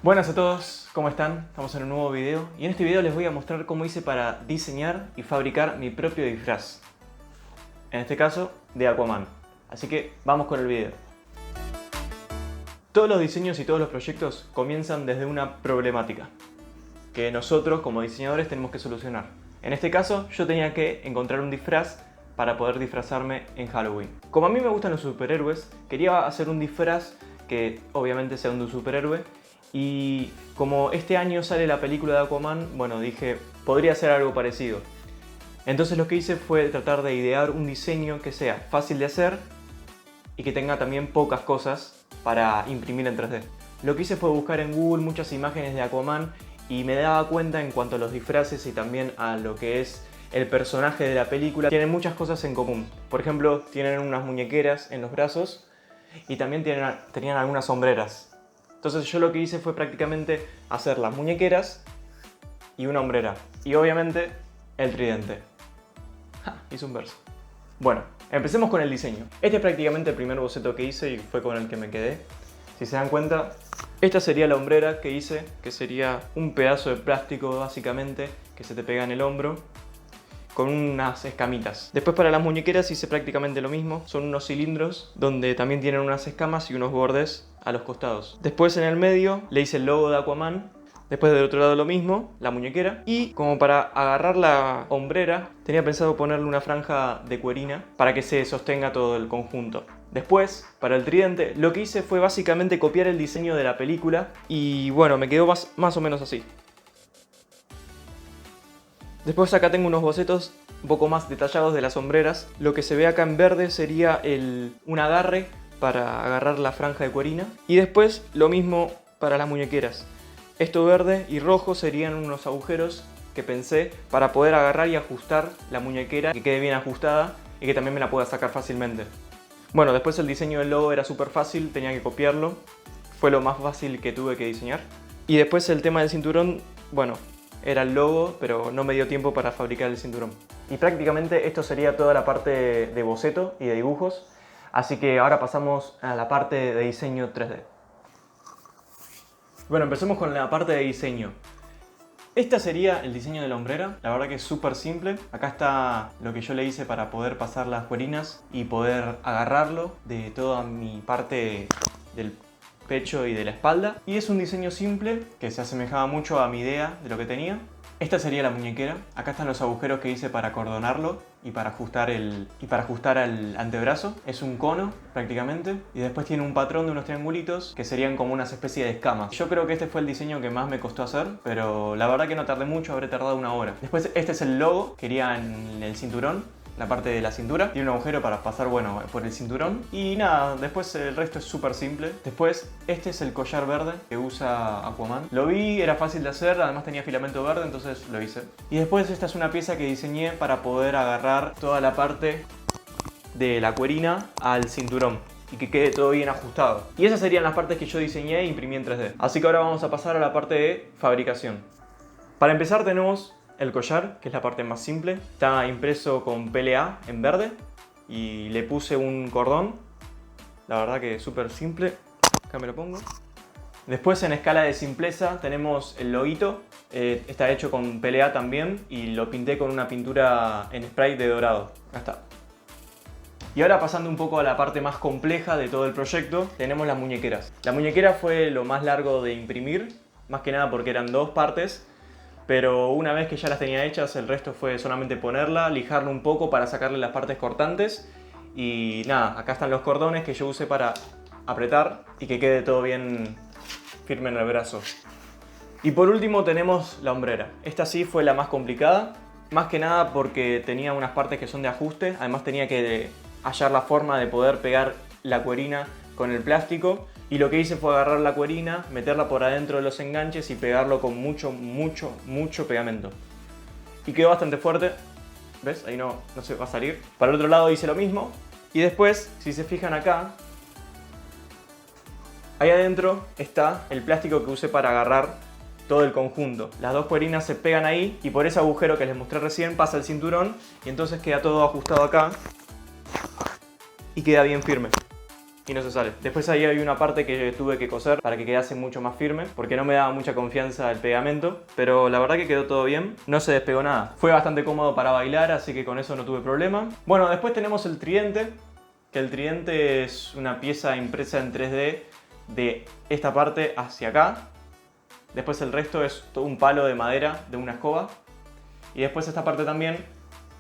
Buenas a todos, ¿cómo están? Estamos en un nuevo video y en este video les voy a mostrar cómo hice para diseñar y fabricar mi propio disfraz. En este caso, de Aquaman. Así que vamos con el video. Todos los diseños y todos los proyectos comienzan desde una problemática que nosotros como diseñadores tenemos que solucionar. En este caso, yo tenía que encontrar un disfraz para poder disfrazarme en Halloween. Como a mí me gustan los superhéroes, quería hacer un disfraz que obviamente sea un superhéroe. Y como este año sale la película de Aquaman, bueno, dije, podría ser algo parecido. Entonces lo que hice fue tratar de idear un diseño que sea fácil de hacer y que tenga también pocas cosas para imprimir en 3D. Lo que hice fue buscar en Google muchas imágenes de Aquaman y me daba cuenta en cuanto a los disfraces y también a lo que es el personaje de la película. Tienen muchas cosas en común. Por ejemplo, tienen unas muñequeras en los brazos y también tenían algunas sombreras. Entonces yo lo que hice fue prácticamente hacer las muñequeras y una hombrera. Y obviamente el tridente. Hice un verso. Bueno, empecemos con el diseño. Este es prácticamente el primer boceto que hice y fue con el que me quedé. Si se dan cuenta, esta sería la hombrera que hice, que sería un pedazo de plástico básicamente que se te pega en el hombro, con unas escamitas. Después para las muñequeras hice prácticamente lo mismo. Son unos cilindros donde también tienen unas escamas y unos bordes a los costados. Después en el medio le hice el logo de Aquaman. Después del otro lado lo mismo, la muñequera. Y como para agarrar la hombrera, tenía pensado ponerle una franja de cuerina para que se sostenga todo el conjunto. Después, para el tridente, lo que hice fue básicamente copiar el diseño de la película. Y bueno, me quedó más o menos así. Después acá tengo unos bocetos un poco más detallados de las sombreras. Lo que se ve acá en verde sería un agarre para agarrar la franja de cuerina. Y después lo mismo para las muñequeras. Esto verde y rojo serían unos agujeros que pensé para poder agarrar y ajustar la muñequera, que quede bien ajustada y que también me la pueda sacar fácilmente. Bueno, después el diseño del logo era súper fácil, tenía que copiarlo. Fue lo más fácil que tuve que diseñar. Y después el tema del cinturón, bueno, era el logo, pero no me dio tiempo para fabricar el cinturón. Y prácticamente esto sería toda la parte de boceto y de dibujos. Así que ahora pasamos a la parte de diseño 3D. Bueno, empecemos con la parte de diseño. Esta sería el diseño de la hombrera. La verdad que es súper simple. Acá está lo que yo le hice para poder pasar las cuerinas y poder agarrarlo de toda mi parte del pecho y de la espalda. Y es un diseño simple que se asemejaba mucho a mi idea de lo que tenía. Esta sería la muñequera. Acá están los agujeros que hice para acordonarlo y para ajustar al antebrazo. Es un cono prácticamente y después tiene un patrón de unos triangulitos que serían como unas especies de escamas. Yo creo que este fue el diseño que más me costó hacer, pero la verdad que no tardé mucho, habré tardado una hora. Después este es el logo, quería en el cinturón. La parte de la cintura, tiene un agujero para pasar, bueno, por el cinturón. Y nada, después el resto es súper simple. Después, este es el collar verde que usa Aquaman. Lo vi, era fácil de hacer, además tenía filamento verde, entonces lo hice. Y después esta es una pieza que diseñé para poder agarrar toda la parte de la cuerina al cinturón y que quede todo bien ajustado. Y esas serían las partes que yo diseñé e imprimí en 3D. Así que ahora vamos a pasar a la parte de fabricación. Para empezar tenemos el collar, que es la parte más simple. Está impreso con PLA en verde y le puse un cordón. La verdad que es súper simple. Acá me lo pongo. Después en escala de simpleza tenemos el loguito. Está hecho con PLA también y lo pinté con una pintura en spray de dorado. Acá está. Y ahora pasando un poco a la parte más compleja de todo el proyecto, tenemos las muñequeras. La muñequera fue lo más largo de imprimir, más que nada porque eran dos partes. Pero una vez que ya las tenía hechas, el resto fue solamente ponerla, lijarla un poco para sacarle las partes cortantes. Y nada, acá están los cordones que yo usé para apretar y que quede todo bien firme en el brazo. Y por último tenemos la hombrera. Esta sí fue la más complicada, más que nada porque tenía unas partes que son de ajuste. Además tenía que hallar la forma de poder pegar la cuerina con el plástico. Y lo que hice fue agarrar la cuerina, meterla por adentro de los enganches y pegarlo con mucho pegamento. Y quedó bastante fuerte. ¿Ves? Ahí no se va a salir. Para el otro lado hice lo mismo. Y después, si se fijan acá, ahí adentro está el plástico que usé para agarrar todo el conjunto. Las dos cuerinas se pegan ahí y por ese agujero que les mostré recién pasa el cinturón y entonces queda todo ajustado acá y queda bien firme. y no se sale. Después ahí hay una parte que tuve que coser para que quedase mucho más firme, porque no me daba mucha confianza el pegamento, pero la verdad que quedó todo bien, no se despegó nada. Fue bastante cómodo para bailar, así que con eso no tuve problema. Bueno, después tenemos el tridente, que el tridente es una pieza impresa en 3D de esta parte hacia acá. Después el resto es todo un palo de madera de una escoba. Y después esta parte también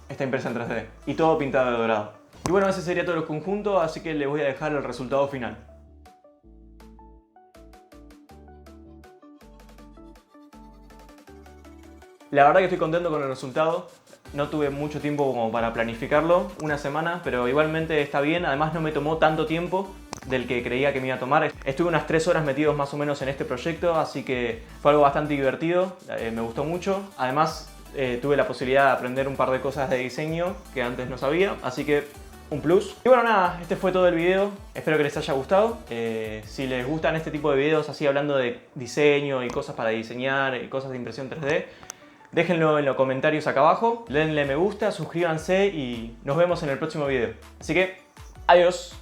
está impresa en 3D. Y todo pintado de dorado. Y bueno, ese sería todo el conjunto, así que les voy a dejar el resultado final. La verdad que estoy contento con el resultado. No tuve mucho tiempo como para planificarlo, una semana, pero igualmente está bien. Además no me tomó tanto tiempo del que creía que me iba a tomar. Estuve unas 3 horas metidos más o menos en este proyecto, así que fue algo bastante divertido, me gustó mucho. Además tuve la posibilidad de aprender un par de cosas de diseño que antes no sabía, así que un plus. Y bueno, nada, este fue todo el video. Espero que les haya gustado. Si les gustan este tipo de videos así hablando de diseño y cosas para diseñar y cosas de impresión 3D, déjenlo en los comentarios acá abajo, denle me gusta, suscríbanse y nos vemos en el próximo video. Así que, adiós.